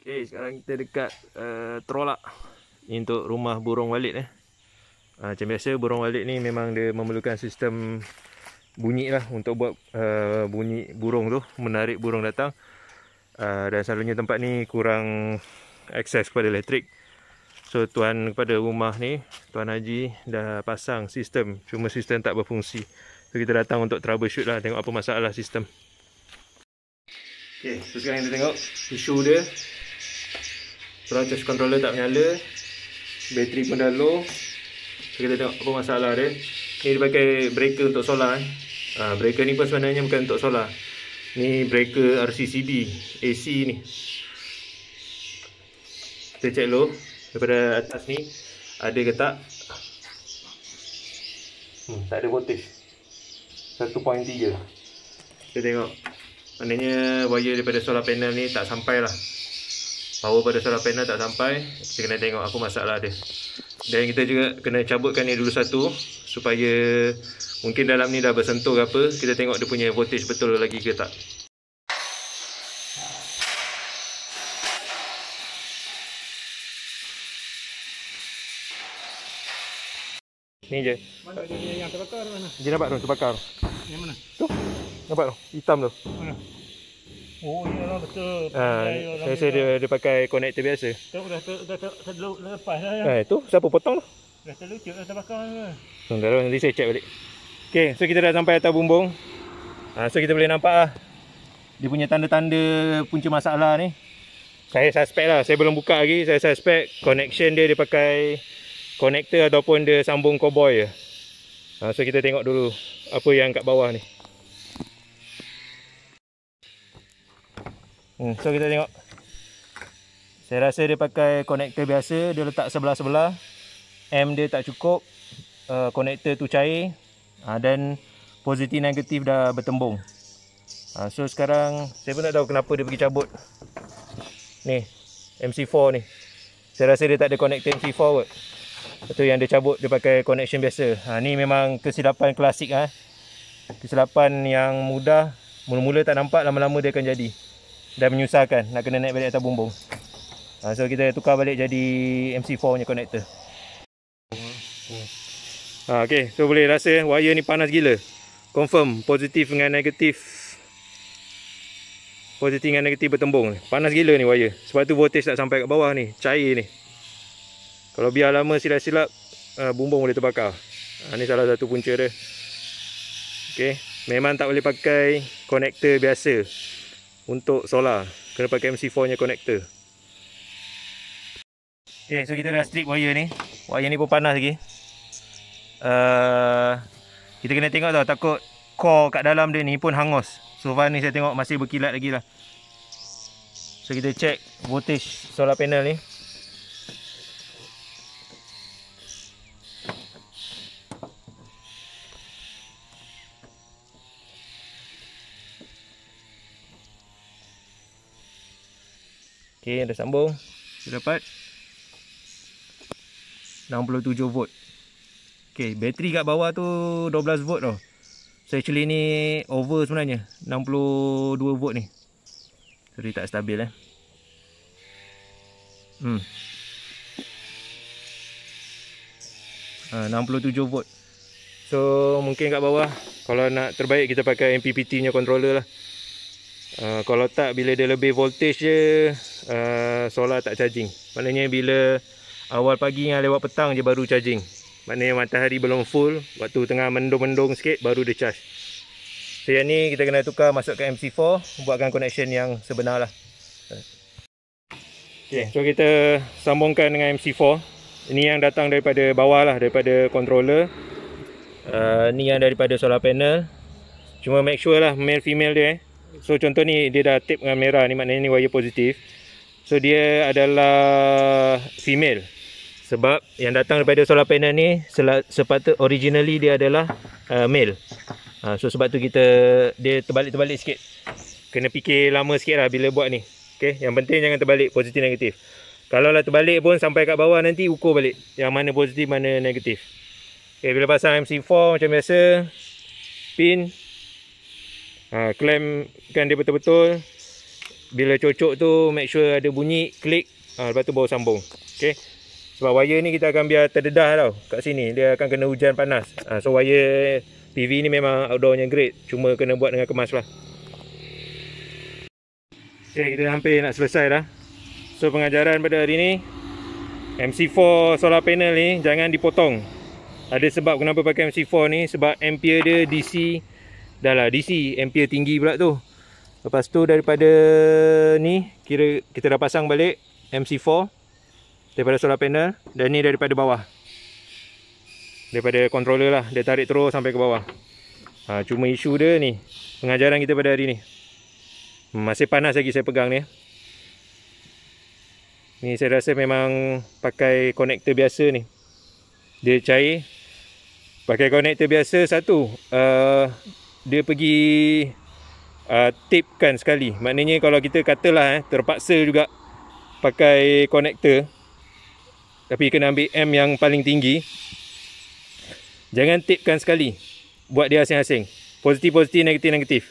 Okay, sekarang kita dekat Trolak. Ni untuk rumah burung walit macam biasa burung walit ni memang dia memerlukan sistem bunyi lah untuk buat bunyi burung tu, menarik burung datang. Dan selalunya tempat ni kurang akses kepada elektrik. So tuan kepada rumah ni, Tuan Haji dah pasang sistem, cuma sistem tak berfungsi. So kita datang untuk troubleshoot lah, tengok apa masalah sistem. Okay, so sekarang kita tengok isu dia. Charge controller tak menyala, bateri pun dah low. So kita tengok apa masalah dia. Ni dia pakai breaker untuk solar breaker ni pun sebenarnya bukan untuk solar. Ni breaker RCCB AC ni. Kita check low daripada atas ni ada ke tak. Tak ada voltage 1.3. Kita tengok, maknanya wire daripada solar panel ni tak sampai lah. Power pada solar panel tak sampai. Kita kena tengok apa masalah dia. Dan kita juga kena cabutkan ni dulu satu, supaya mungkin dalam ni dah bersentuh ke apa. Kita tengok dia punya voltage betul lagi ke tak. Ni je. Mana dia yang terbakar mana? Dia nampak tu terbakar. Yang mana? Tu. Nampak tu, hitam tu. Mana? Oh iyalah betul. Saya rasa dia pakai konektor biasa. Tu dah lepas dah ya. Tu siapa potong tu? Dah terlucut dah terbakar ke? Sebentar nanti saya check balik. Okay, so kita dah sampai atas bumbung. So kita boleh nampak lah dia punya tanda-tanda punca masalah ni. Saya suspect lah, saya belum buka lagi. Saya suspect connection dia pakai konektor ataupun dia sambung cowboy je. So kita tengok dulu apa yang kat bawah ni. So kita tengok. Saya rasa dia pakai konektor biasa, dia letak sebelah-sebelah. M dia tak cukup, konektor tu cair, dan positif negatif dah bertembung. So sekarang saya pun tak tahu kenapa dia pergi cabut ni MC4 ni. Saya rasa dia tak ada konektor MC4 kot. Itu yang dia cabut, dia pakai connection biasa. Ni memang kesilapan klasik Kesilapan yang mudah, mula-mula tak nampak, lama-lama dia akan jadi. Dan menyusahkan nak kena naik balik atas bumbung. So kita tukar balik jadi MC4 punya connector. Okay, so boleh rasa wire ni panas gila. Confirm positif dengan negatif. Positif dengan negatif bertembung. Panas gila ni wire. Sebab tu voltage tak sampai kat bawah ni, cair ni. Kalau biar lama silap-silap, bumbung boleh terbakar. Ni salah satu punca dia. Okay, memang tak boleh pakai konektor biasa untuk solar, kena pakai MC4 nya konektor. Okay, so kita dah strip wire ni. Wire ni pun panas lagi. Kita kena tengok tau, takut core kat dalam dia ni pun hangus. So far ni saya tengok masih berkilat lagi lah. So kita check voltage solar panel ni. Okay, dah sambung. Kita dapat 67 volt. Okay, bateri kat bawah tu 12 volt tau. So actually ni over sebenarnya, 62 volt ni. So dia tak stabil 67 volt. So mungkin kat bawah, kalau nak terbaik kita pakai MPPT nya controller lah. Kalau tak, bila dia lebih voltage je, solar tak charging. Maknanya bila awal pagi dengan lewat petang je baru charging. Maknanya matahari belum full, waktu tengah mendung-mendung sikit baru dia charge. So yang ni kita kena tukar, masukkan MC4, buatkan connection yang sebenar lah. Okay, so kita sambungkan dengan MC4. Ini yang datang daripada bawah lah, daripada controller. Ni yang daripada solar panel. Cuma make sure lah male female dia. So contoh ni dia dah tape dengan merah ni, maknanya ni wire positif. So dia adalah female. Sebab yang datang daripada solar panel ni sepatutnya originally dia adalah male. So sebab tu dia terbalik-terbalik sikit. Kena fikir lama sikit lah bila buat ni. Okay, yang penting jangan terbalik positif negatif. Kalau lah terbalik pun sampai kat bawah nanti ukur balik yang mana positif mana negatif. Okay, bila pasang MC4 macam biasa, pin clampkan dia betul-betul. bila cocok tu make sure ada bunyi klik, lepas tu baru sambung. Okey. Sebab wire ni kita akan biar terdedah tau kat sini, dia akan kena hujan panas. So wire PV ni memang outdoornya great, cuma kena buat dengan kemas lah. Okey, kita hampir nak selesai dah. So pengajaran pada hari ni, MC4 solar panel ni jangan dipotong. Ada sebab kenapa pakai MC4 ni, sebab ampere dia DC, dah lah DC, ampere tinggi pula tu. Lepas tu daripada ni, kira kita dah pasang balik MC4 daripada solar panel, dan ni daripada bawah, daripada controller lah, dia tarik terus sampai ke bawah. Cuma isu dia ni, pengajaran kita pada hari ni. Masih panas lagi saya pegang ni. Ni saya rasa memang pakai konektor biasa ni, dia cair. Pakai konektor biasa satu, dia pergi tapekan sekali. Maknanya kalau kita katalah terpaksa juga pakai konektor, tapi kena ambil M yang paling tinggi, jangan tapekan sekali, buat dia asing-asing, positif-positif, negatif-negatif,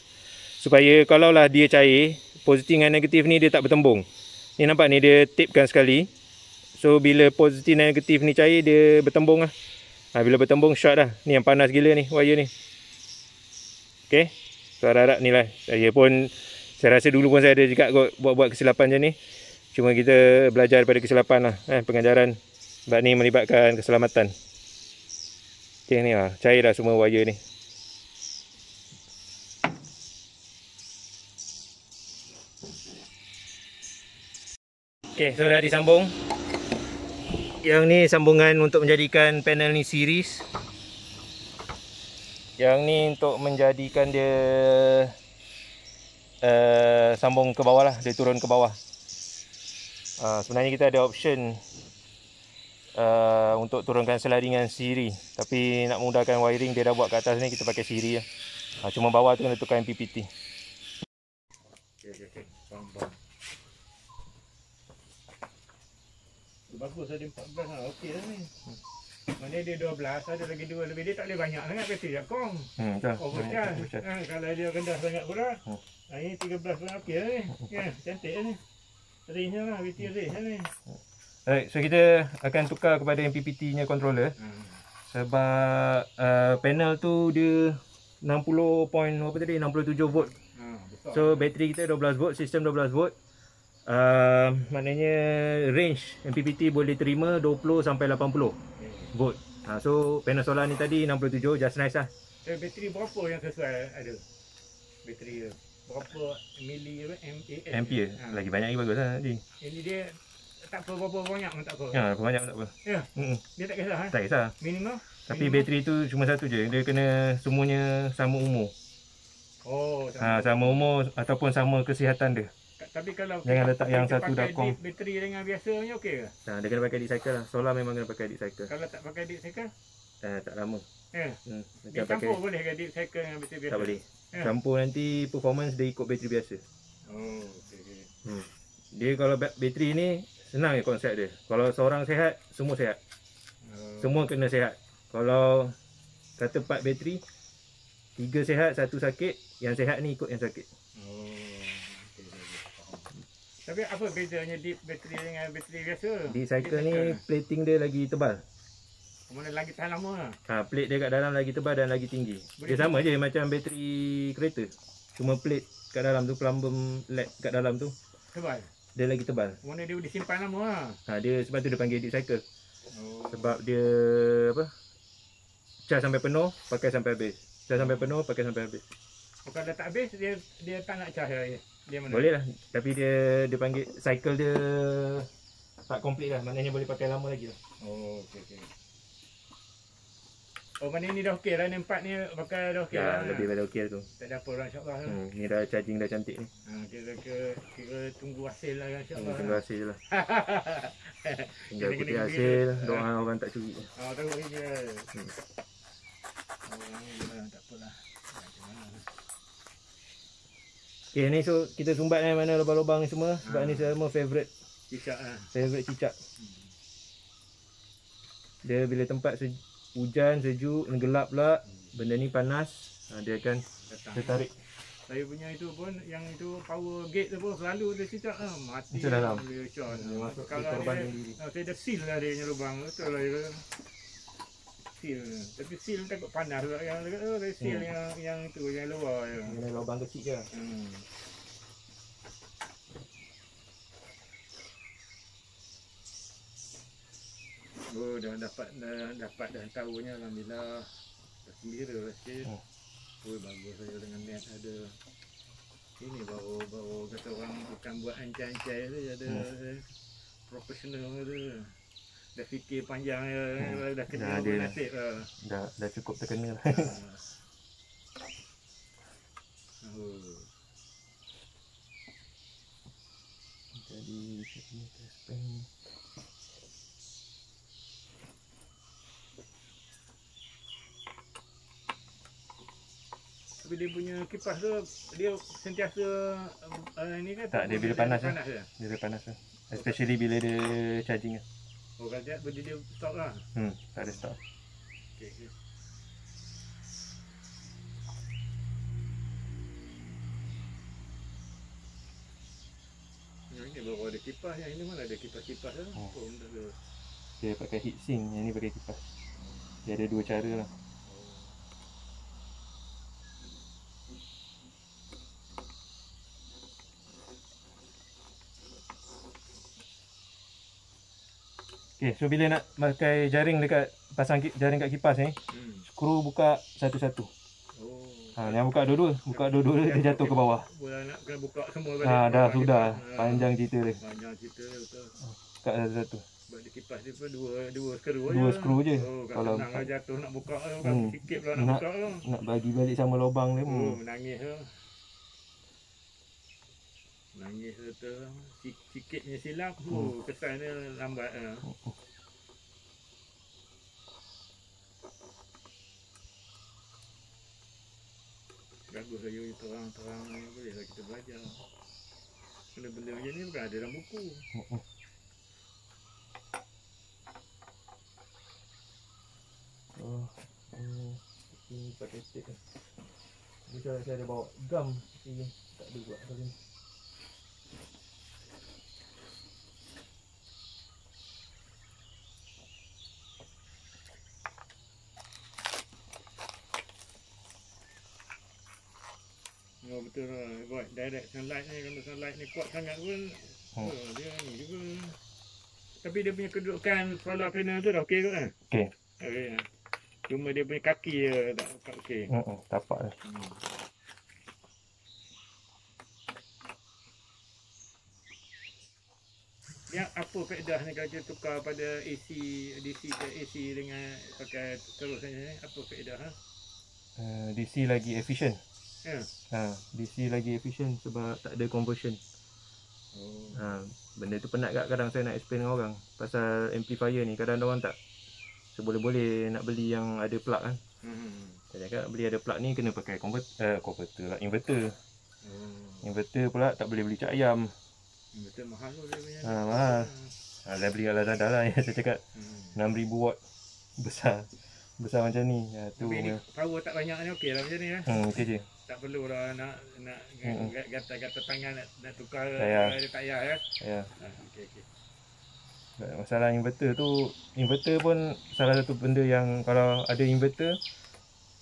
supaya kalaulah dia cair, positif dengan negatif ni dia tak bertembung. Ni nampak ni, dia tapekan sekali. So bila positif dan negatif ni cair, dia bertembung lah. Bila bertembung, short dah. Ni yang panas gila ni, wire ni. Okay, so harap-harap ni lah. Saya pun, saya rasa dulu pun saya ada juga buat kesilapan macam ni. Cuma kita belajar daripada kesilapan lah, pengajaran. Sebab ni melibatkan keselamatan. Okay, ni lah, cair dah semua wire ni. Okay, so dah disambung. Yang ni sambungan untuk menjadikan panel ni series. Yang ni untuk menjadikan dia sambung ke bawah lah, dia turun ke bawah. Sebenarnya kita ada option untuk turunkan selaringan siri, tapi nak mudahkan wiring, dia dah buat kat atas ni, kita pakai siri lah. Cuma bawah tu kena tukar MPPT. Okay. Faham. Bagus ada 14 lah, okey lah ni. Mana dia 12, ada lagi 2 lebih, dia tak boleh banyak sangat bateri Jakong. Overcharge. Kalau dia rendah sangat pula. Ini 13 pun okey lah ni. Cantik lah ni. Range lah, bateri range lah ni. Alright, so kita akan tukar kepada MPPT nya controller. Sebab panel tu dia 67 volt. So bateri kita 12 volt, sistem 12 volt. Maknanya range MPPT boleh terima 20 sampai 80 volt. So panel solar ni tadi 67, just nice lah. Bateri berapa yang sesuai ada? Bateri berapa mili ampere? Lagi banyak lagi bagus lah tadi. Ini dia tak apa, berapa banyak pun tak apa. Berapa banyak pun tak apa. Ya. Dia tak kisah Tak kisah. Minimum. Tapi bateri tu cuma satu je, dia kena semuanya sama umur. Sama umur ataupun sama kesihatan dia. Tapi kalau jangan letak yang satu dakong. Bateri dengan biasanya okey ke? Dia kena pakai deep cycle lah. Solar memang kena pakai deep cycle. Kalau tak pakai deep cycle? Tak lama. Dia campur boleh ke deep cycle dengan bateri biasa? Tak boleh. Campur nanti performance dia ikut bateri biasa. Okey. Dia kalau bateri ni senang je konsep dia. Kalau seorang sihat, semua sihat. Semua kena sihat. Kalau kata 4 bateri, 3 sihat, 1 sakit, yang sihat ni ikut yang sakit. Tapi apa bezanya deep bateri dengan bateri biasa? Deep cycle ni plating dia lagi tebal. Mana lagi tahan lama lah. Plate dia kat dalam lagi tebal dan lagi tinggi. Dia sama je macam bateri kereta. Cuma plate kat dalam tu, plumber led kat dalam tu tebal. Dia lagi tebal. Mana dia boleh simpan lama lah. Dia sebab tu dia panggil deep cycle. Sebab dia charge sampai penuh, pakai sampai habis. Charge sampai penuh, pakai sampai habis. Kalau dah tak habis, dia tak nak charge lagi. Boleh lah, tapi dia panggil cycle dia tak complete lah, maknanya boleh pakai lama lagi lah. Okey. Mana ni dah okey lah, ni 4 ni pakai dah okey lah. Lebih pada okey tu. Tak ada apa lah, insyaAllah. Ni dah charging dah cantik ni. Kira tunggu hasil lah, insyaAllah. Tunggu hasil lah. Tinggal putih hasil, doa orang tak curi. Tahu je. Tak apalah. Okay, ni so kita sumbat mana lubang-lubang ni semua. Sebab ni semua favourite cicak lah. Favourite cicak. Dia bila tempat hujan, sejuk, gelap pula, benda ni panas, dia akan tertarik. Saya punya itu pun yang itu power gate tu pun selalu dia cicak mati. Itu dalam. Dia shot. Masuk Kalau korban dia, sendiri. saya dah seal lah dia punya lubang. Betul lah dia. Seal. Tapi seal takut panas juga yang dia seal yang itu yang luar je. Ini lubang kecil je. Oh, dah tahunya alhamdulillah. Dah gembira lah sikit. Oh, bagus saya dengan net ada. Ini baru kata orang bukan buat ancai-ancai tu, ada profesional tu. Dah fikir panjang dah kena nasib lah. Dah cukup terkena lah. Jadi ini test pen. Tapi dia punya kipas tu dia sentiasa ini kan Tak, dia bila panas je. Dia panas tu. Especially bila dia charging lah. Oh, kalau dia stop lah. Tak ada stop. Okey. Ini baru ada kipas, yang ini mana ada kipas-kipas lah. Oh, tak ada. Dia pakai heatsink, yang ni pakai kipas. Dia ada dua cara lah. Okay, so bila nak pakai jaring dekat pasang jaring kat kipas ni, skru buka satu-satu. Yang buka dua-dua dia jatuh ke bawah. Nak kena buka semua balik. Dah sudah. Panjang cerita dia. Panjang cerita betul. Buka satu-satu. Sebab di kipas dia pun dua skru je. Dua skru je. Kalau senang jatuh nak buka kan sikit pula nak buka tu. Nak bagi balik sama lubang dia. Menangis tu. Nangis betul. Sikitnya silap, kesan dia lambat. Bagus saja terang-terang ni, bolehlah kita belajar. Benda-benda macam ni bukan ada dalam buku. Ini pakai tape. Bisa saya ada bawa gam, tapi tak ada buat kali ni. Oh, betul lah. Buat direct sunlight ni, kalau sunlight ni kuat sangat pun dia ni juga. Tapi dia punya kedudukan solar panel tu dah okey ke kan? Okey. Okey. Cuma dia punya kaki je tak okey. Tapak dia. Yang apa faedah ni kalau kita tukar pada AC, DC ke AC dengan pakai terus ni, apa faedah? DC lagi efisien. Ya. DC lagi efisien sebab tak ada conversion. Benda tu penat kat kadang saya nak explain dengan orang pasal amplifier ni. Kadang orang tak seboleh-boleh nak beli yang ada plug kan. Saya cakap beli ada plug ni kena pakai converter lah, inverter. Inverter pula tak boleh beli cak ayam. Inverter mahal tu dia punya. Mahal. Dah beli kat Lazada lah yang saya cakap 6000 watt besar macam ni. Tu ni power tak banyak ni okey lah macam ni lah. Okey je. Tak perlu lah nak gata-gata tangan nak tukar dia tak payah ya. Ya. Okey. Masalah inverter tu, inverter pun salah satu benda yang kalau ada inverter,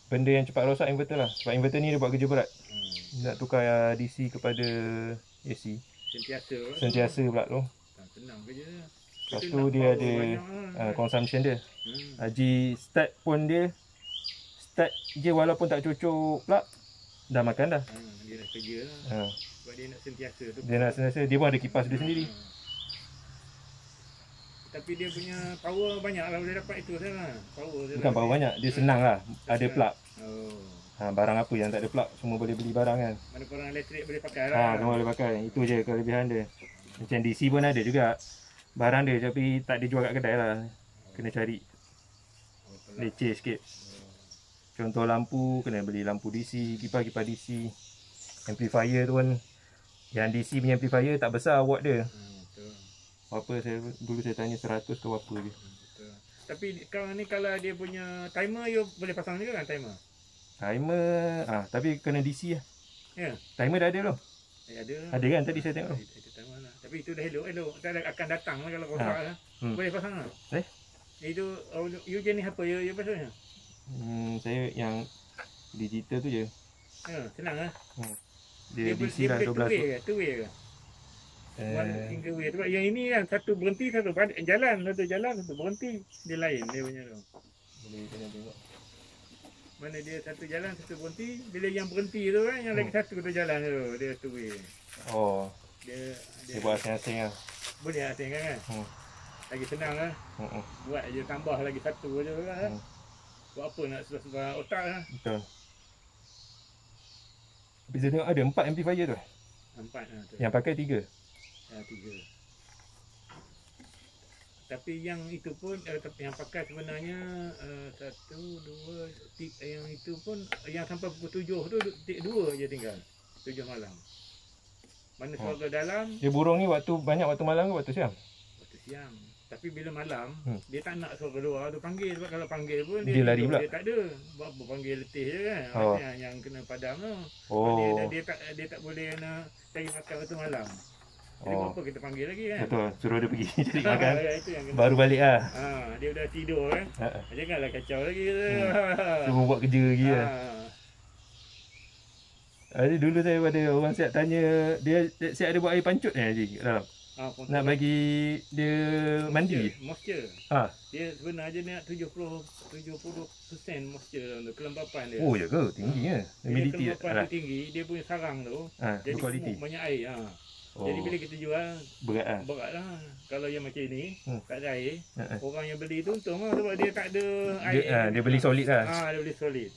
benda yang cepat rosak inverter lah. Sebab inverter ni dia buat kerja berat. Nak tukar DC kepada AC. Sentiasa pula tu. Senang kerja. Lepas tu dia ada consumption dia. Haji start pun dia start je walaupun tak cucuk plug dah makan dah. Dia dah kerja lah. Sebab dia nak sentiasa tu. Dia pun ada kipas dia sendiri. Tapi dia punya power banyak lah boleh dapat itu sana. Bukan power banyak, dia senang lah. Ada plug. Barang apa yang tak ada plug semua boleh beli barang kan. Mana barang elektrik boleh pakai lah. Semua boleh pakai. Itu je kelebihan dia. Macam DC pun ada juga barang dia tapi tak dijual kat kedai lah. Kena cari leceh sikit. Contoh lampu, kena beli lampu DC, kipas DC. Amplifier tu pun, yang DC punya amplifier tak besar watt dia. Berapa dulu saya tanya 100 ke berapa je. Tapi ni kalau dia punya timer, you boleh pasang juga kan timer? Timer, tapi kena DC lah. Ya. Timer dah ada belum? Ada. Ada kan tadi saya tengok tu. Ada timer lah. Tapi itu dah elok. Tak ada akan datang lah kalau rosak lah. Boleh pasang lah. Itu you jenis apa you pasangnya? Saya yang digital tu je. Ya, senang lah. Dia DC lah 12 volt. Two way ke? One single way. Sebab yang ini kan satu berhenti, satu jalan, satu berhenti. Dia lain dia punya tu. Boleh kena tengok. Mana dia satu jalan, satu berhenti. Bila yang berhenti tu kan, yang lagi satu tu jalan tu. Dia two way. Oh. Dia buat asing-asing lah. Boleh asing kan? Lagi senang lah. Buat je tambah lagi satu je lah. Buat apa nak sebar otak lah. Betul. Tapi saya tengok ada 4 amplifier tu. 4 lah tu. Yang pakai 3. Ya, 3. Tapi yang itu pun yang pakai sebenarnya 1, 2, 3, yang itu pun yang sampai pukul 7 tu 2 je tinggal. 7 malam. Mana suara dalam. Dia burung ni banyak waktu malam ke waktu siang? Waktu siang. Tapi bila malam dia tak nak suara luar tu panggil. Sebab kalau panggil pun dia lari pula. Dia tak ada. Buat panggil letih je kan. Yang kena padam tu. Dia tak boleh nak cari makan waktu malam. Jadi apa kita panggil lagi kan? Betul, suruh dia pergi cari makan. Itu yang baru balik lah. Dia dah tidur kan. Janganlah kacau lagi. Suruh buat kerja lagi lah. Dulu saya pada orang siap tanya, dia siap ada buat air pancut ni Haji kat dalam. Nak bagi dia mandi. Moisture. Dia sebenarnya dia nak 70% moisture dalam tu, kelembapan dia. Oh ya ke? Tinggi ya. Humidity kelembapan dia tinggi, dia punya sarang tu. Jadi banyak air. Jadi bila kita jual berat lah. Kalau yang macam ni tak ada air, orang yang beli tu untung lah sebab dia tak ada air. Dia beli solid lah. Dia beli solid.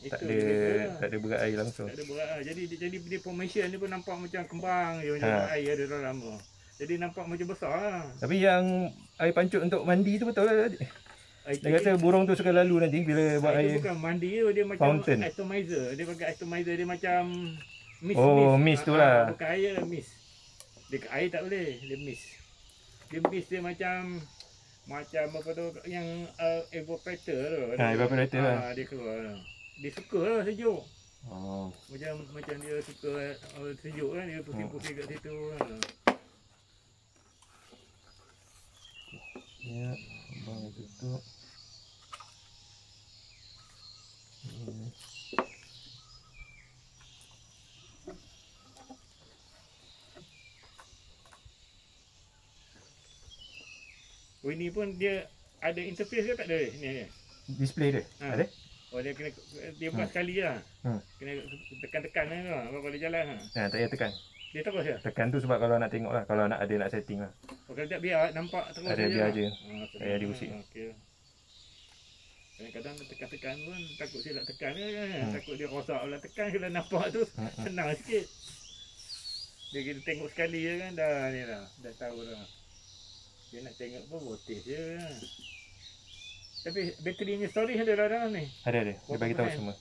Tak ada berat air langsung. Tak ada berat lah. Jadi dia formation ni pun nampak macam kembang je, macam air ada dalam tu. Jadi nampak macam besar lah. Tapi yang air pancut untuk mandi tu betul lah. Dia kata burung tu suka lalu nanti bila buat air. Dia bukan mandi tu, dia macam fountain. Atomizer. Dia pakai atomizer, dia macam mist. Mist tu lah. Bukan air lah, mist. Dia air tak boleh, dia mist. Dia mist dia macam apa tu, yang evaporator tu. Evaporator lah. Dia keluar. Dia suka lah sejuk. Macam dia suka sejuk kan, dia pusing-pusing kat situ. Ya, abang tutup. Ini pun dia ada interface ke tak ada ni? Display dia? Ada? Dia kena buat sekali lah. Kena tekan-tekan lah kalau dia jalan lah. Tak payah tekan. Dia terus je? Tekan tu sebab kalau nak tengok lah, kalau nak setting lah. Kalau tak biar nampak terus ada biar je. Saya diusik. Kadang-kadang tekan-tekan pun takut silap tekan kan. Takut dia rosak pula tekan, kalau nampak tu senang sikit. Dia kita tengok sekali je kan, dah tahu dah. Dia nak tengok pun voltage je. Tapi baterinya storage ada dalam ni? Ada. Dia bagi tahu semua.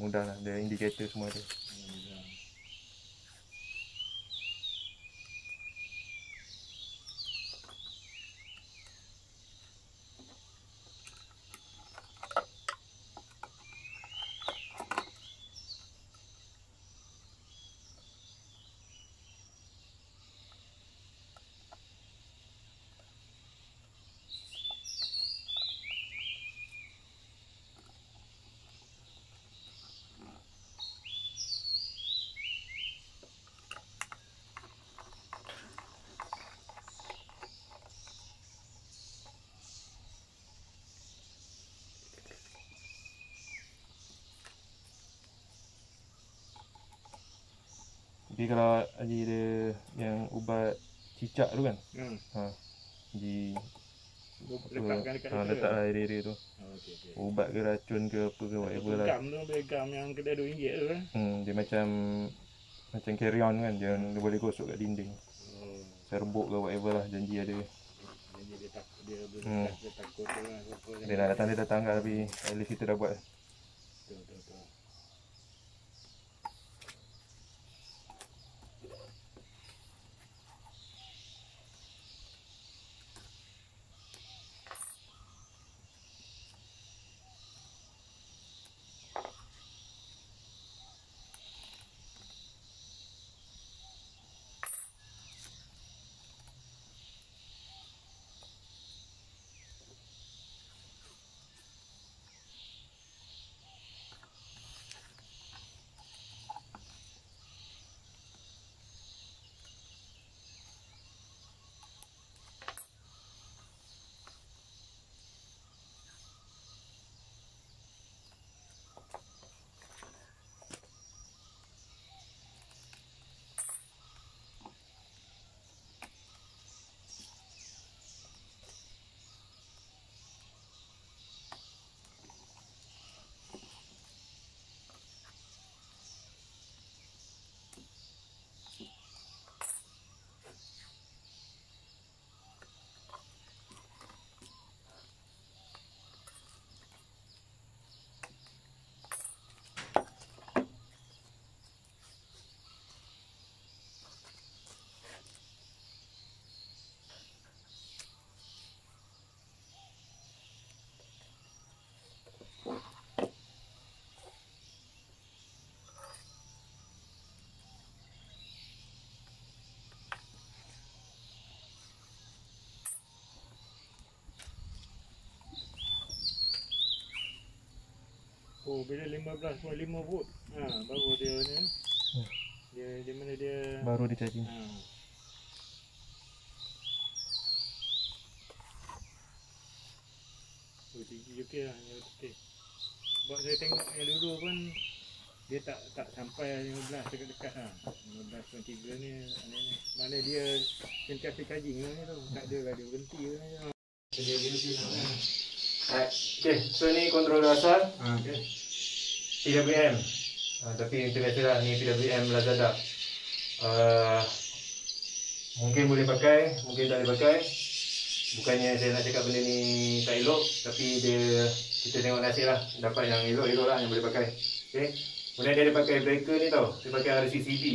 Mudah lah, ada indikator semua ada. Tapi kalau Haji ada yang ubat cicak tu kan, Haji letaklah area tu. Ubat ke racun ke apa ke whatever lah. Gam yang kedai RM2 tu kan. Dia macam carry on kan, dia boleh gosok kat dinding. Serbuk ke whatever lah, janji ada. Janji dia takut tu lah. Dia nak datang, dia datang kan, tapi at least kita dah buat. Betul. Oh, bila 15.5 volt. Baru dia ni. Dia mana dia Baru dia charging. Oh, tinggi okey lah, okey. Sebab saya tengok yang dulu pun dia tak sampai 15 dekat-dekat lah. 15.3 ni mana dia sentiasa charging lah ni tu. Tak ada lah dia berhenti lah. Okay, so ni controller asal. Okay. PWM. Tapi macam biasa lah, ni PWM Lazada. Mungkin boleh pakai, mungkin tak boleh pakai. Bukannya saya nak cakap benda ni tak elok, tapi kita tengok nasib lah. Dapat yang elok-elok lah yang boleh pakai. Okay. Kemudian dia ada pakai breaker ni tau. Dia pakai RCCB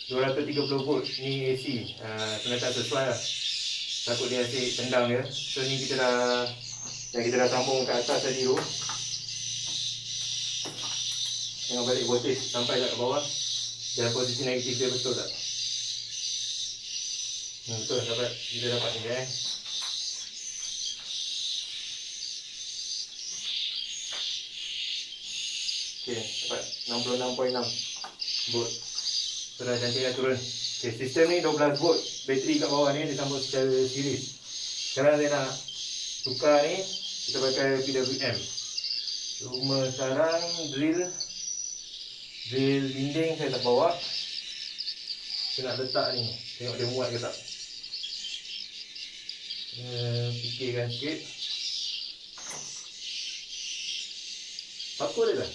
230 volt. Ni AC. Sebenarnya tak sesuai lah. Takut dia asyik tendang dia. So ni kita dah sambung ke atas tadi tu. Tengok balik voltage sampai kat bawah. Dan posisi negatif dia betul tak? Betul, kita dapat ni Okay, dapat 66.6 volt. So dah cantik dah turun. Okay, sistem ni 12 volt. Bateri kat bawah ni disambung secara series. Sekarang saya nak tukar ni, kita pakai PWM. Cuma sekarang drill dinding saya tak bawa. Saya nak letak ni, tengok dia muat ke tak. Fikirkan sikit. Paku ada tak?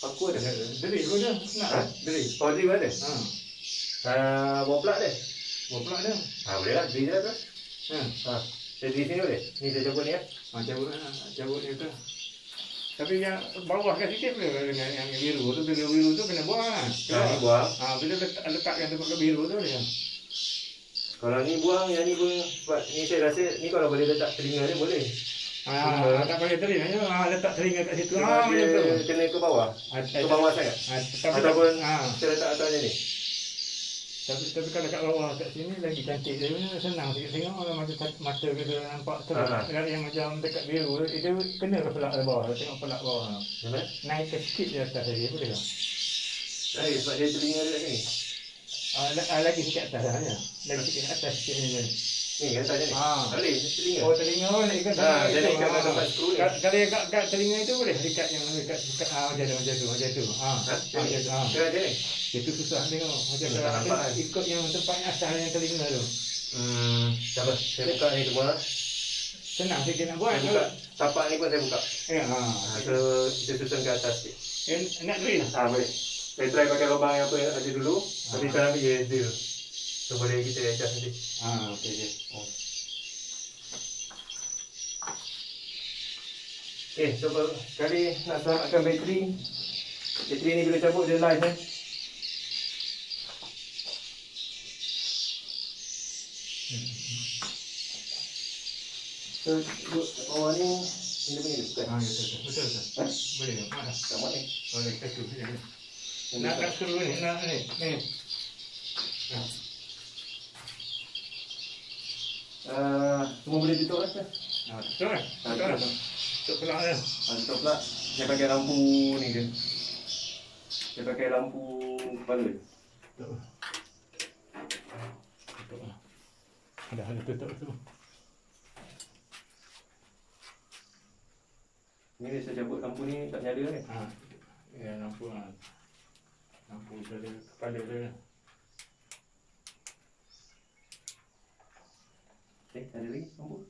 Paku ada? Drill pun dia nak drill. Oh, drill ada? Bawa plug dia? Bawa plug dia. Boleh lah, drill dia tu. Saya drill sini boleh? Ni saya cabut ni ya? Cabut dia tu. Tapi yang bawah kan sikit boleh dengan yang biru tu, biru tu kena buang lah. Ni buang. Bila letak yang tempat biru tu boleh. Kalau ni buang, yang ni pun sebab ni saya rasa ni kalau boleh letak telinga dia boleh. Tak pakai telinga je, letak telinga kat situ. Dia kena ke bawah. Ke bawah sangat. Ataupun saya letak atasnya ni. Tapi kalau kat bawah kat sini lagi cantik. Dia senang sikit tengok mata kita nampak terus. Yang macam dekat biru dia kena ke pelak ke bawah. Tengok pelak bawah. Naik ke sikit je atas lagi boleh tak? Sebab dia telinga dia kat sini. Lagi sikit atas lah ya. Lagi sikit atas sikit ni. Ni atas ni. Tak boleh telinga. Oh telinga nak ikat. Jadi ikat tempat skru ni. Kalau kat telinga itu boleh ikat yang dekat macam tu. Macam tu. Kira je ni. Itu susah tengok. Macam kalau ikut yang tempat asal yang telinga tu. Tak apa. Saya buka ni semua. Senang sikit nak buat. Buka tapak ni pun saya buka. So kita susun ke atas sikit. Nak drill? Boleh. Saya try pakai lubang yang apa yang ada dulu. Tapi sekarang dia drill. So boleh kita adjust nanti. Okey. Okay, so sekali nak selamatkan bateri. Bateri ni bila cabut dia live So bawah ni ini punya bukan? Betul. Boleh. Tak muat ni. Boleh tu. Nak skru ni, ni. Semua boleh tutup lah. Tutup kan? Tutup pelak dia. Tutup pelak. Saya pakai lampu ni ke. Saya pakai lampu kepala. Tutup. Dah tutup tu. Ni saya cabut lampu ni tak nyala ni. Ya lampu dari kepala dia. Ada lagi lampu?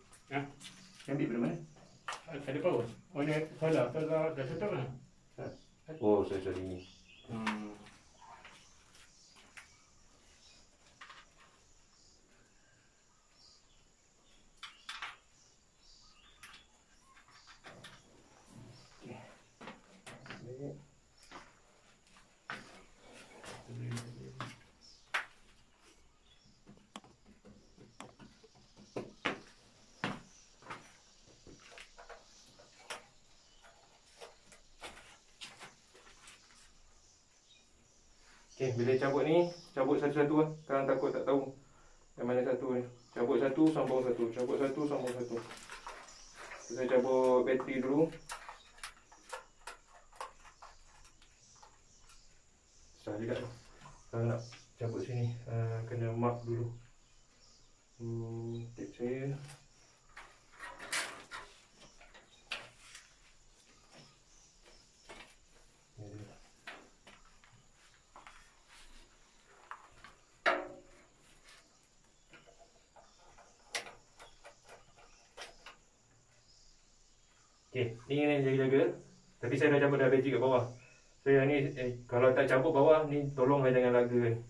Ambil pada mana? Ada power. Oh ni salah dah tutup lah. Oh sorry ni. Okay, bila cabut ni, cabut satu-satu lah. Sekarang takut tak tahu yang mana satu ni. Cabut satu, sambung satu. Cabut satu, sambung satu. Kita cabut bateri dulu. Susah juga kalau nak cabut sini, kena mark dulu. Tip saya. Okey, ni kena jaga-jaga. Tapi saya dah cabut dah bateri kat bawah. So yang ni kalau tak cabut bawah ni tolonglah jangan laga kan.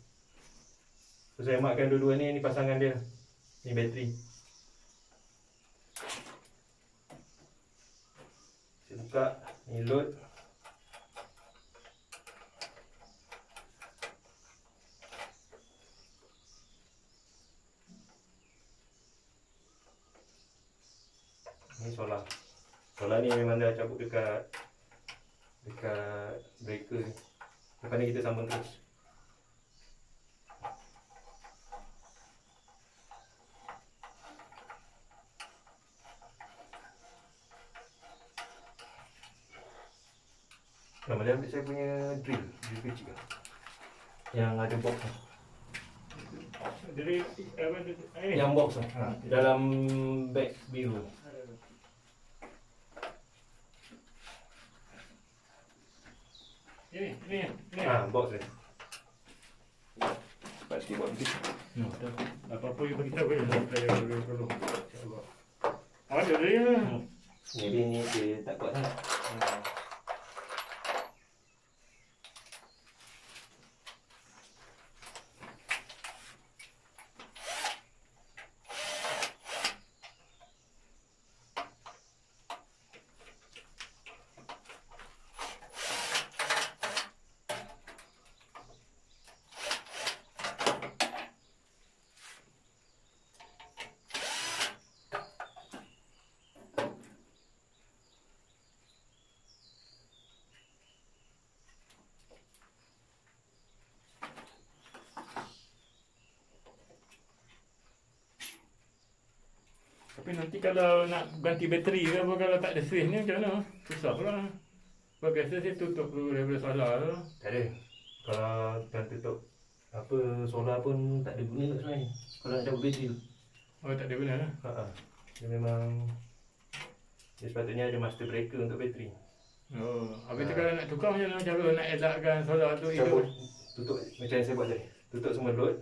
So saya markkan dua-dua ni pasangan dia. Ni bateri. Saya buka, ni load. Ni solar. Solar ni memang dah cabut dekat breaker ni. Lepas ni kita sambung terus. Nama dia ambil saya punya drill kecil yang ada box ni. Jadi apa tu? Yang box tu. Dalam beg biru. Ini. Box ni. Cepat sikit buat nanti. Apa-apa yang bagi tahu ya. Saya perlu. InsyaAllah. Ada dia. Ni dia tak kuat sangat. Tapi nanti kalau nak ganti bateri ke apa, kalau tak ada switch ni macam mana? Susah pula. Sebab biasa saya tutup dulu daripada solar tu. Tak ada. Kalau kan tutup apa solar pun tak ada guna sebenarnya. Kalau nak cabut bateri tu. Oh, tak ada guna lah. Dia memang dia sepatutnya ada master breaker untuk bateri. Oh, habis tu kalau nak tukar macam mana? Cara nak elakkan solar tu Cabut, hidup. tutup macam yang saya buat tadi. Tutup semua load.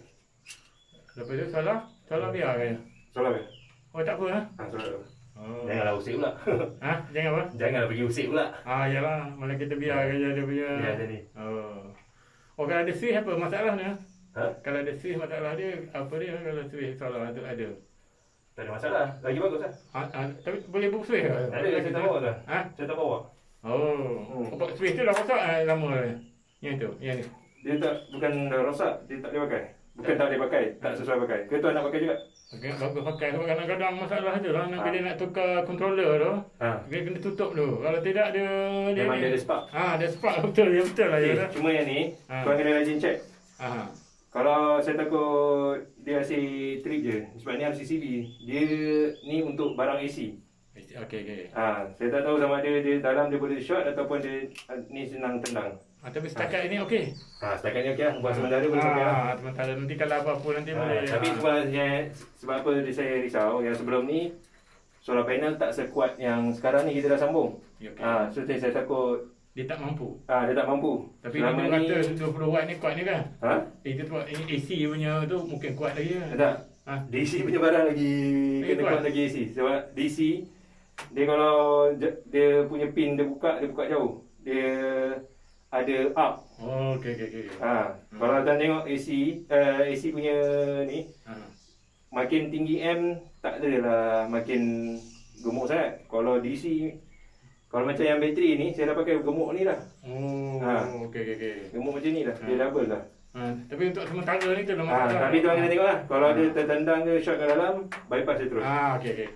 Lepas tu solar biar kan? Solar ke? Oh, tak apa lah. Solar. Oh. Janganlah usik pula. Jangan apa? Janganlah pergi usik pula. Yalah, malah kita biar je dia punya. Ya, jadi. Oh, kalau ada switch apa masalahnya? Ha? Kalau ada switch masalah dia apa dia kalau switch solar tu ada? Tak ada masalah. Lagi bagus lah. Tapi boleh buka switch ke? Tak ada, saya tak bawa tu. Saya tak bawa. Oh, switch tu dah rosak lama dah. Yang tu, yang ni. Dia bukan dah rosak, dia tak boleh pakai. Bukan tak boleh pakai, tak sesuai pakai. Ke tuan nak pakai juga? Okay, bagus pakai. Sebab kadang-kadang masalah tu lah. Nak dia nak tukar controller tu. Dia kena tutup dulu. Kalau tidak dia memang dia ada spark. Dia spark betul. Dia betul lah. Cuma yang ni, tuan kena rajin check. Kalau saya takut dia asyik trip je. Sebab ni RCCB. Dia ni untuk barang AC. Okey. Saya tak tahu sama ada dia dalam dia boleh short ataupun dia ni senang tendang. Tapi setakat ini okey. Setakat ni okey lah. Buat sementara boleh pakai lah. Sementara nanti kalau apa-apa nanti boleh. Tapi sebab apa saya risau yang sebelum ni solar panel tak sekuat yang sekarang ni kita dah sambung. So saya takut dia tak mampu. Dia tak mampu. Tapi selama ni 20 watt ni kuat ni kan? Itu tu AC punya tu mungkin kuat lagi kan? Tak. DC punya barang lagi kena kuat lagi AC. Sebab DC dia kalau dia punya pin dia buka jauh. Dia ada up. Okey. Kalau tuan tengok AC punya ni makin tinggi M tak adalah makin gemuk sangat. Kalau DC, kalau macam yang bateri ni saya dah pakai gemuk ni dah. Okey. Gemuk macam ni dah. Dia double dah. Tapi untuk sementara ni tu lah masalah. Tapi tuan kena tengok lah. Kalau dia tertendang ke shot ke dalam, bypass dia terus. Okey.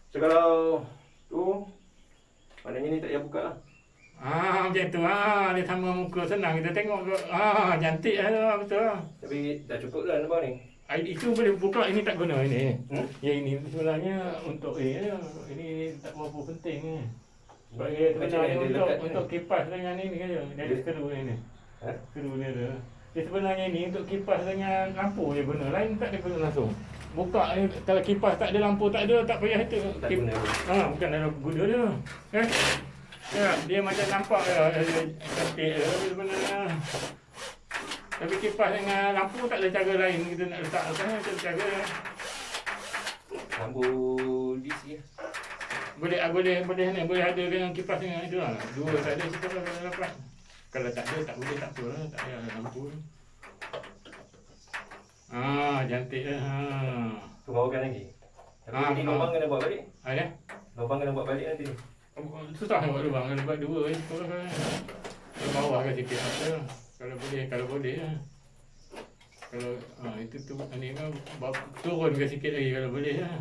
So kalau tu maknanya ni tak payah buka lah. Macam tu. Dia sama muka senang kita tengok ke. Cantik lah betul. Tapi dah cukup dah nampak ni. Itu boleh buka, ini tak guna ini. Yang ini sebenarnya untuk ini tak berapa penting ni. Sebab dia untuk kipas dengan ini kan. Dia skru ini. Skru ni tu. Dia sebenarnya ni untuk kipas dengan lampu je guna. Lain tak ada guna langsung. Buka ni kalau kipas tak ada, lampu tak ada, tak payah itu. Tak guna. Bukan dalam guna dia. Ya, dia macam nampak cantik je tapi sebenarnya. Tapi kipas dengan lampu tak ada cara lain kita nak letak atas, kita cara. Lampu DC ya. Boleh ada dengan kipas dengan itu lah. Dua tak ada kita dapat. Kalau tak ada tak boleh, tak apa lah, tak payah lampu. Cantik dah. Tu bawakan lagi. Tapi ni lubang kena buat balik. Ada? Lubang kena buat balik nanti. Susah nak buat lubang, kena buat dua je. Kalau bawah kan sikit apa. Kalau boleh lah. Kalau itu tu ni kan turun ke sikit lagi kalau boleh lah.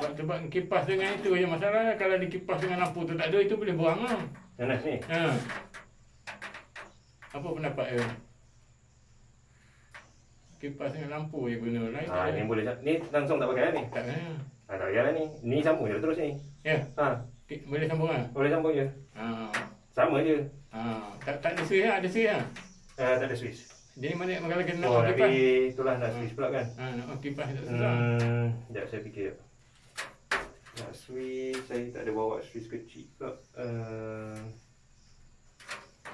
Sebab kipas dengan itu je masalah. Kalau dikipas dengan lampu tu tak ada, itu boleh buang lah. Panas ni. Apa pendapat dia? Kipas dengan lampu je guna lain. Ni boleh. Ni langsung tak pakai ni. Tak payah. Tak payah ni. Ni sambung je terus ni. Ya. Boleh sambung lah. Boleh sambung je. Sama je. Tak ada switch lah, ada switch lah. Tak ada switch. Jadi mana kalau kena nak kipas? Tapi itulah nak switch pula kan. Nak kipas tak susah. Sekejap saya fikir. Nak switch, saya tak ada bawa switch kecil pula.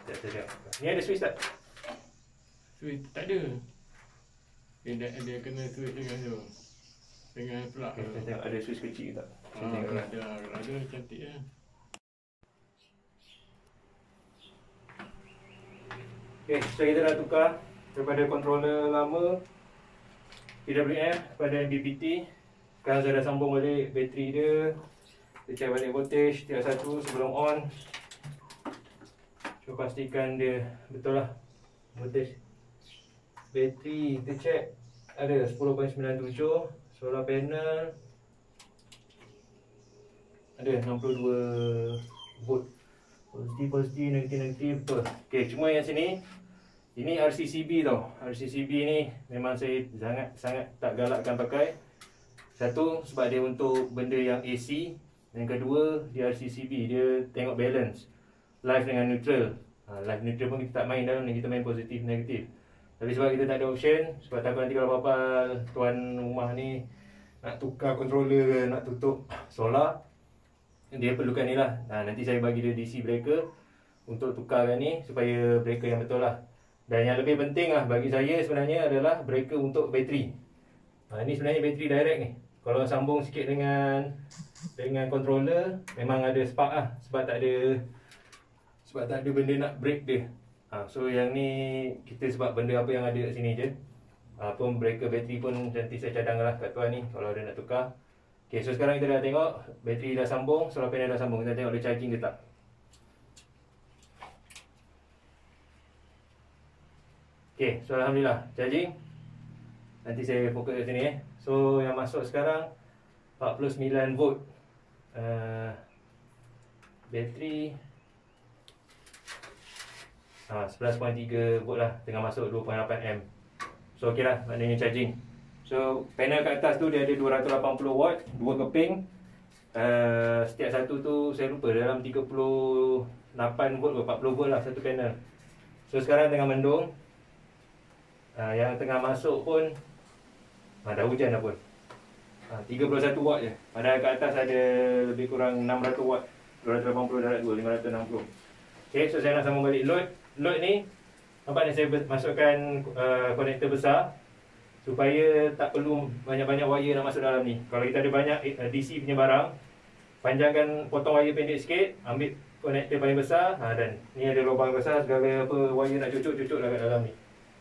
Sekejap. Ni ada switch tak? Switch tak ada. Dia kena switch dengan tu. Dengan plug. Saya tengok ada switch kecil tak? Kalau ada cantik lah. Okay, so kita dah tukar daripada controller lama PWM kepada MPPT. Sekarang saya dah sambung balik bateri dia. Kita check balik voltage tiap satu sebelum on. Cuba pastikan dia betul lah voltage. Bateri kita check ada 10.97. Solar panel ada 62 volt. Positif, negatif, betul. Okay, cuma yang sini ini RCCB tau. RCCB ni memang saya sangat tak galakkan pakai. Satu, sebab dia untuk benda yang AC. Yang kedua, dia RCCB, dia tengok balance live dengan neutral. Live neutral pun kita tak main dalam ni, kita main positif, negatif. Tapi sebab kita tak ada option, sebab takut nanti kalau apa-apa tuan rumah ni nak tukar controller ke, nak tutup solar, dia perlukan ni lah. Nanti saya bagi dia DC breaker untuk tukarkan ni supaya breaker yang betul lah. Dan yang lebih penting lah bagi saya sebenarnya adalah breaker untuk bateri. Ni sebenarnya bateri direct ni. Kalau sambung sikit dengan controller, memang ada spark lah. Sebab tak ada benda nak break dia. So yang ni kita sebab benda apa yang ada kat sini je. Pun breaker bateri pun nanti saya cadang lah kat tuan ni kalau ada nak tukar. Okay, so sekarang kita dah tengok bateri dah sambung, solar panel dah sambung. Kita tengok dia charging ke tak. Okay, so alhamdulillah charging. Nanti saya fokus kat sini So yang masuk sekarang 49 volt. Bateri 11.3 volt lah, tengah masuk 2.8 am. So okey lah, maknanya charging. So panel kat atas tu dia ada 280 watt, 2 keping. Setiap satu tu saya lupa dalam 38 volt ke 40 volt lah satu panel. So sekarang tengah mendung. Yang tengah masuk pun dah hujan dah pun. 31 watt je. Padahal kat atas ada lebih kurang 600 watt. 280 darab 2, 560. Okay, so saya nak sambung balik load. Load ni nampak ni saya masukkan konektor besar supaya tak perlu banyak-banyak wire nak masuk dalam ni. Kalau kita ada banyak DC punya barang, panjangkan, potong wire pendek sikit, ambil konektor paling besar, dan ni ada lubang besar, segala apa wire nak cucuk lah kat dalam ni.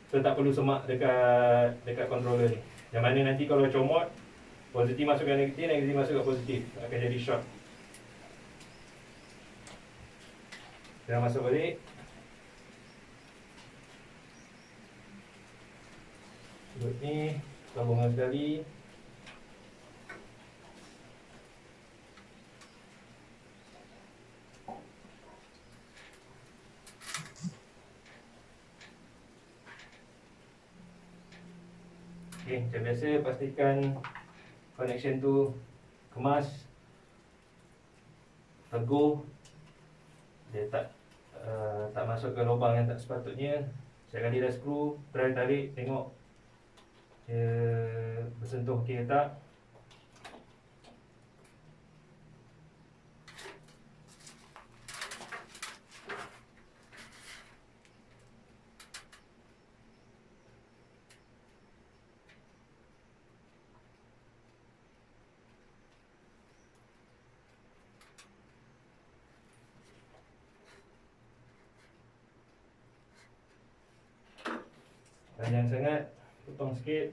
So tak perlu semak dekat controller ni. Yang mana nanti kalau comot, positif masukkan negatif, negatif masuk ke positif, akan jadi short. Dah masuk balik. Load ni sambungan sekali. Okay, macam biasa pastikan connection tu kemas, teguh, dia tak masuk ke lubang yang tak sepatutnya. Setiap kali dah skru, try tarik, tengok dia bersentuh okey ke tak. Panjang sangat, potong sikit.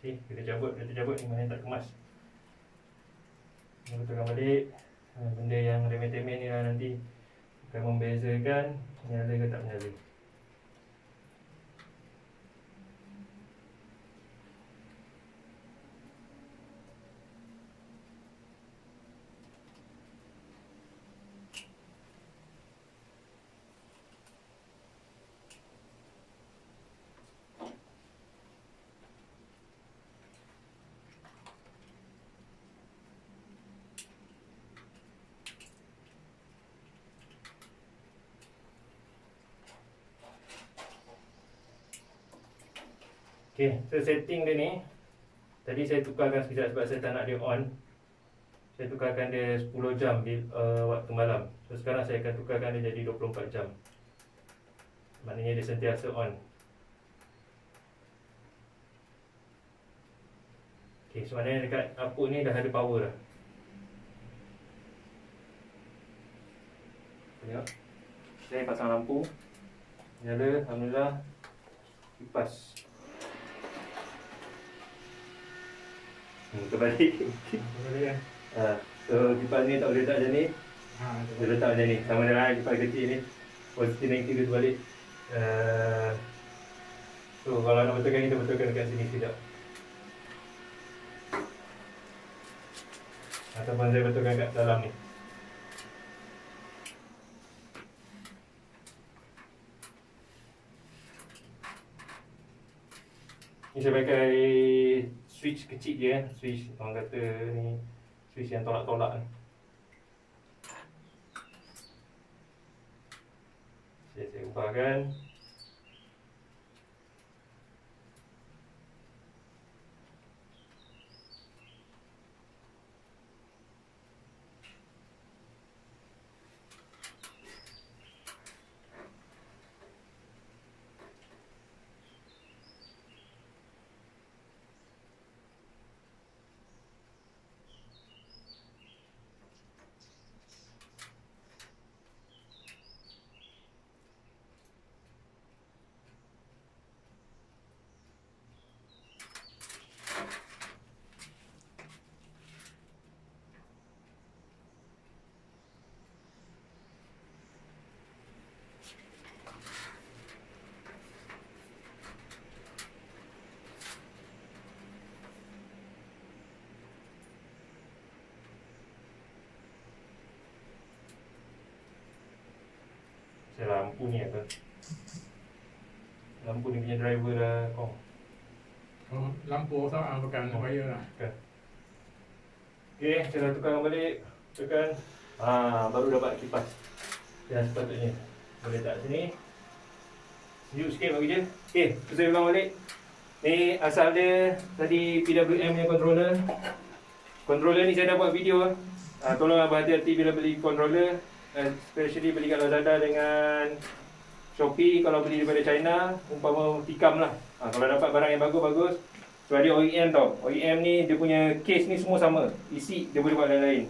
Kita cabut ni mana yang tak kemas. Kita betulkan balik. Benda yang remeh-temeh ni lah nanti akan membezakan menyala ke tak menyala. Okay, so setting dia ni tadi saya tukarkan sekejap sebab saya tak nak dia on. Saya tukarkan dia 10 jam waktu malam. So sekarang saya akan tukarkan dia jadi 24 jam. Maknanya dia sentiasa on. Okay, so maknanya dekat output ni dah ada power dah. Tengok. Saya pasang lampu. Nyala, alhamdulillah. Kipas. Terbalik. Boleh kan? So kipas ni tak boleh letak macam ni. Dia letak macam ni. Sama dengan kipas kecil ni. Positif negatif dia terbalik. So kalau nak betulkan, kita betulkan dekat sini sekejap. Ataupun saya betulkan kat dalam ni. Ni saya pakai switch kecil je kan. Switch orang kata ni switch yang tolak-tolak ni. Saya ubahkan. Lampu ni apa? Lampu ni punya driver dah kong. Oh, lampu sama bukan wire lah. Okey, saya dah tukarkan balik. Tekan. Baru dapat kipas. Yang sepatutnya. Boleh letak sini. Sejuk sikit bagi je. Okey, saya ulang balik. Ni asal dia tadi PWM punya controller. Controller ni saya dah buat video. Tolong berhati-hati bila beli controller. Especially beli kat Lazada dengan Shopee. Kalau beli daripada China, umpama tikam lah. Kalau dapat barang yang bagus-bagus. So ada OEM tau. OEM ni dia punya case ni semua sama. Isi dia boleh buat lain-lain.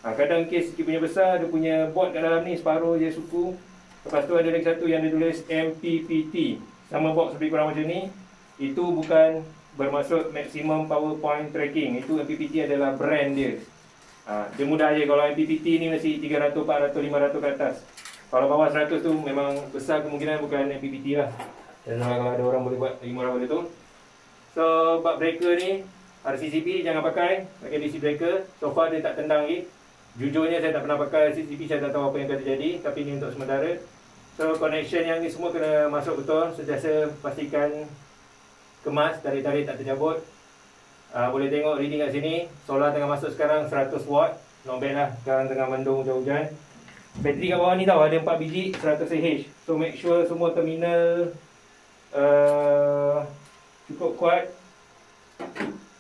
Kadang case dia punya besar, dia punya board kat dalam ni separuh je suku. Lepas tu ada lagi satu yang dia tulis MPPT. Sama box lebih kurang macam ni. Itu bukan bermaksud maximum power point tracking. Itu MPPT adalah brand dia. Dia mudah je. Kalau MPPT ni mesti 300, 400, 500 ke atas. Kalau bawah 100 tu memang besar kemungkinan bukan MPPT lah. Dan kalau ada orang boleh buat, 5 orang boleh tu. So bab breaker ni RCCP jangan pakai DC breaker. So far dia tak tendang lagi. Jujurnya saya tak pernah pakai RCCP, saya tak tahu apa yang akan terjadi. Tapi ni untuk sementara. So connection yang ni semua kena masuk betul. Sentiasa pastikan kemas, tarik-tarik tak tercabut. Boleh tengok reading kat sini. Solar tengah masuk sekarang 100 watt. Not bad lah, sekarang tengah mendung hujan-hujan. Bateri kat bawah ni tau, ada 4 biji 100 Ah. So make sure semua terminal cukup kuat.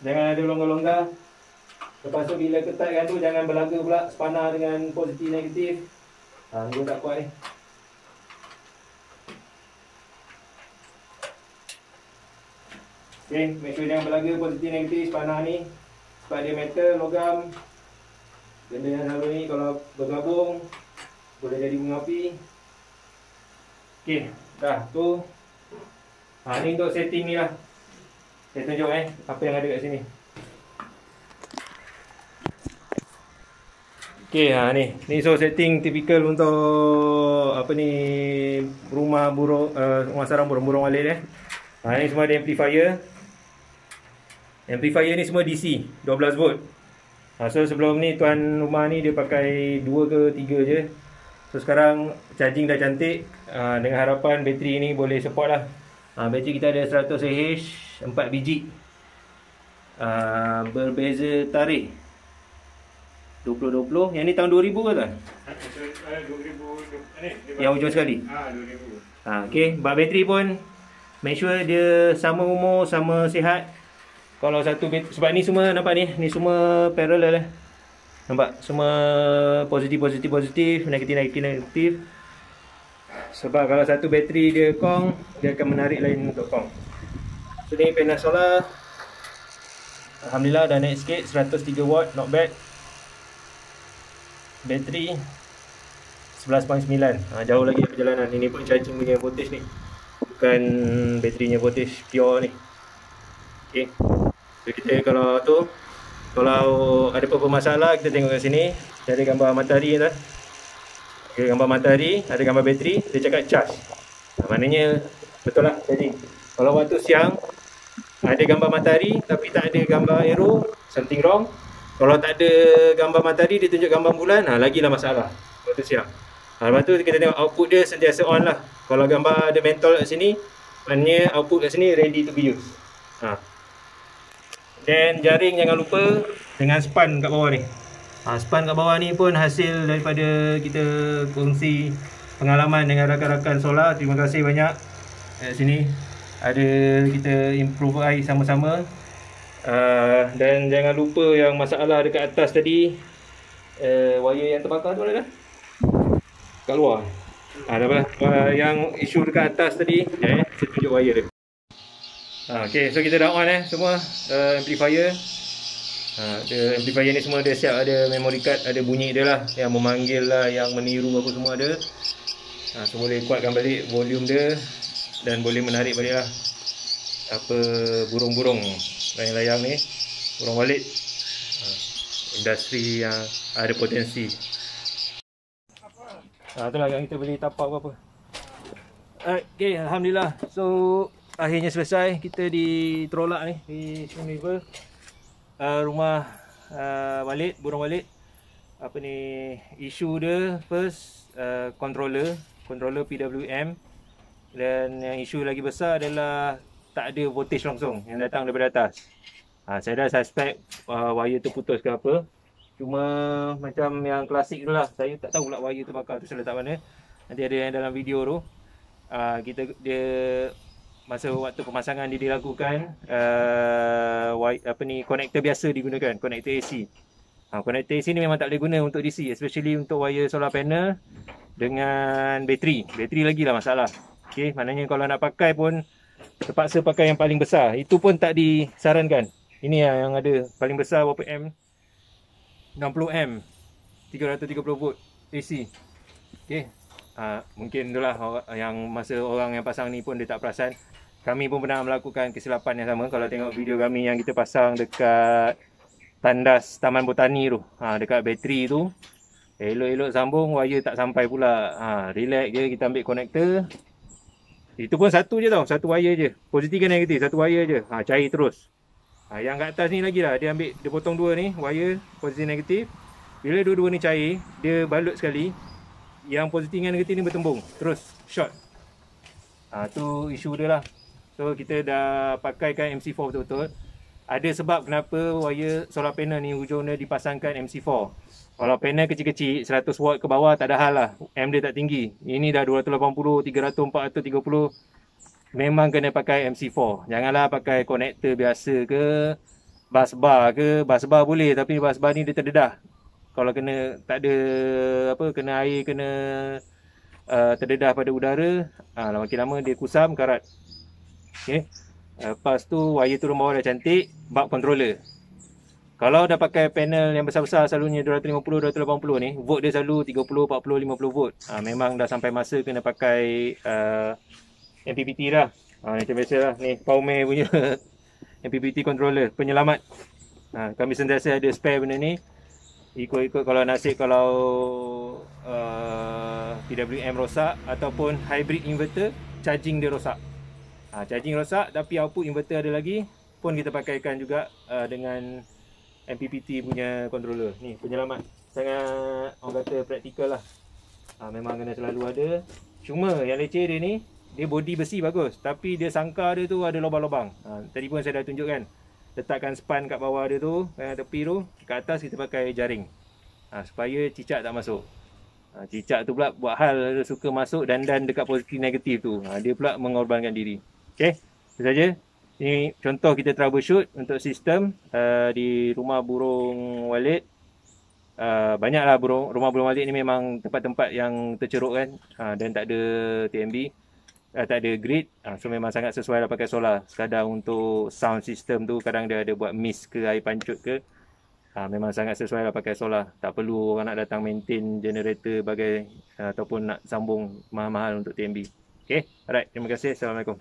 Jangan ada longgar-longgar. Lepas tu bila ketatkan tu jangan berlaga pula spana dengan positif negatif. Ni tak kuat ni. Okay, make sure jangan berlaga positif negatif spana ni. Sebab dia metal, logam. Benda yang selalu ni kalau bergabung boleh jadi bunga api. Okay, dah tu. Ni untuk setting ni lah. Saya tunjuk apa yang ada kat sini. Okay, ni so setting typical untuk apa ni, rumah burung, rumah sarang burung-burung walit ni semua ada amplifier. Amplifier ni semua DC 12 volt. So sebelum ni tuan rumah ni dia pakai 2 ke 3 je. So sekarang charging dah cantik. Dengan harapan bateri ni boleh support lah. Bateri kita ada 100 Ah 4 biji. Berbeza tarikh 2020. Yang ni tahun 2000 ke tak? 2000 yang hujung sekali. 2000. Okay, bab bateri pun make sure dia sama umur, sama sihat. Kalau satu bateri, sebab ni semua nampak ni semua parallel nampak semua positif, negatif. Sebab kalau satu bateri dia kong, dia akan menarik lain untuk kong. So ni panel solar. Alhamdulillah dah naik sikit, 103 watt, not bad. Bateri 11.9. Jauh lagi perjalanan. Ini pun charging punya voltage ni, bukan baterinya voltage pure ni. Okay, so kita kalau ada apa-apa masalah kita tengok kat sini. Dia ada gambar matahari tu. Okay, gambar matahari, ada gambar bateri, dia cakap charge. Maknanya betul lah charging. Kalau waktu siang ada gambar matahari tapi tak ada gambar arrow, something wrong. Kalau tak ada gambar matahari, dia tunjuk gambar bulan, lagilah masalah waktu siang. Lepas tu kita tengok output dia sentiasa on lah. Kalau gambar ada mentol kat sini, maknanya output kat sini ready to be used. Dan jaring jangan lupa dengan span kat bawah ni. Span kat bawah ni pun hasil daripada kita kongsi pengalaman dengan rakan-rakan solar. Terima kasih banyak. Kat sini ada kita improve sama-sama. Dan jangan lupa yang masalah dekat atas tadi, wire yang terbakar tu mana dah? Kat luar. Yang isu dekat atas tadi, saya tunjuk wire dia. Okay, so kita dah on semua amplifier. Amplifier ni semua dia siap, ada memory card, ada bunyi dia lah, yang memanggil lah, yang meniru apa semua ada. So boleh kuatkan balik volume dia dan boleh menarik balik lah apa burung-burung layang-layang ni, burung walit. Industri yang ada potensi. Itulah yang kita beli tapak apa. Okay, alhamdulillah. So akhirnya selesai kita di Trolak ni, di Swing River. Rumah walit, burung walit. Apa ni, isu dia first, controller PWM. Dan yang isu lagi besar adalah tak ada voltage langsung yang datang daripada atas. Saya dah suspect wire tu putus ke apa. Cuma macam yang klasik tu lah, saya tak tahu pula wire terbakar tu letak mana. Nanti ada yang dalam video tu. Dia masa waktu pemasangan dia dilakukan, konektor biasa digunakan, konektor AC. Konektor AC ni memang tak boleh guna untuk DC, especially untuk wire solar panel dengan bateri lagi lah masalah. Okay, maknanya kalau nak pakai pun terpaksa pakai yang paling besar. Itu pun tak disarankan. Ini lah yang ada paling besar berapa M, 60 M, 330 volt AC. Okay, mungkin itulah yang masa orang yang pasang ni pun dia tak perasan. Kami pun pernah melakukan kesilapan yang sama. Kalau tengok video kami yang kita pasang dekat tandas Taman Botani tu, dekat bateri tu, Elok-elok sambung wire tak sampai pula. Relax je, kita ambil connector. Itu pun satu je tau, satu wire je. Positif ke negatif, satu wire je. Cair terus. Yang kat atas ni lagi lah, dia ambil, dia potong dua ni, wire positif negatif. Bila dua-dua ni cair, dia balut sekali. Yang positif dengan negatif ni bertembung, terus short. Tu isu dia lah. So kita dah pakaikan MC4 betul-betul. Ada sebab kenapa wire solar panel ni hujung dia dipasangkan MC4. Kalau panel kecil-kecil 100 watt ke bawah tak ada hal lah, M dia tak tinggi. Ini dah 280, 300, 430. Memang kena pakai MC4. Janganlah pakai konektor biasa ke, bus bar ke. Bus bar boleh, tapi bus bar ni dia terdedah. Kalau kena tak ada apa, kena air, kena terdedah pada udara, makin lama dia kusam, karat. Okey. Lepas tu wire turun bawah dah cantik, bulb controller. Kalau dah pakai panel yang besar-besar, selalunya 250, 280 ni, volt dia selalu 30, 40, 50 volt. Memang dah sampai masa kena pakai MPPT dah. Macam biasa lah. Ni Powerman punya MPPT controller, penyelamat. Kami sentiasa ada spare benda ni. Ikut-ikut kalau nasib, kalau PWM rosak ataupun hybrid inverter, charging dia rosak. Charging rosak tapi output inverter ada lagi, pun kita pakaikan juga dengan MPPT punya controller. Ni penyelamat. Sangat orang kata praktikal lah. Memang kena selalu ada. Cuma yang leceh dia ni, dia body besi bagus, tapi dia sangka dia tu ada lubang-lubang. Tadi pun saya dah tunjukkan. Letakkan span kat bawah dia tu, tepi tu. Kat atas kita pakai jaring, supaya cicak tak masuk. Cicak tu pula buat hal dia suka masuk dan dekat positif negatif tu. Dia pula mengorbankan diri. Okey, itu saja. Ini contoh kita troubleshoot untuk sistem di rumah burung Walid. Banyaklah rumah burung Walid ni memang tempat-tempat yang terceruk kan, dan tak ada TMB, tak ada grid. So memang sangat sesuai lah pakai solar. Sekadar untuk sound system tu, kadang dia ada buat mist ke, air pancut ke, memang sangat sesuai lah pakai solar. Tak perlu orang nak datang maintain generator bagai ataupun nak sambung mahal-mahal untuk TMB. Okay, alright, terima kasih. Assalamualaikum.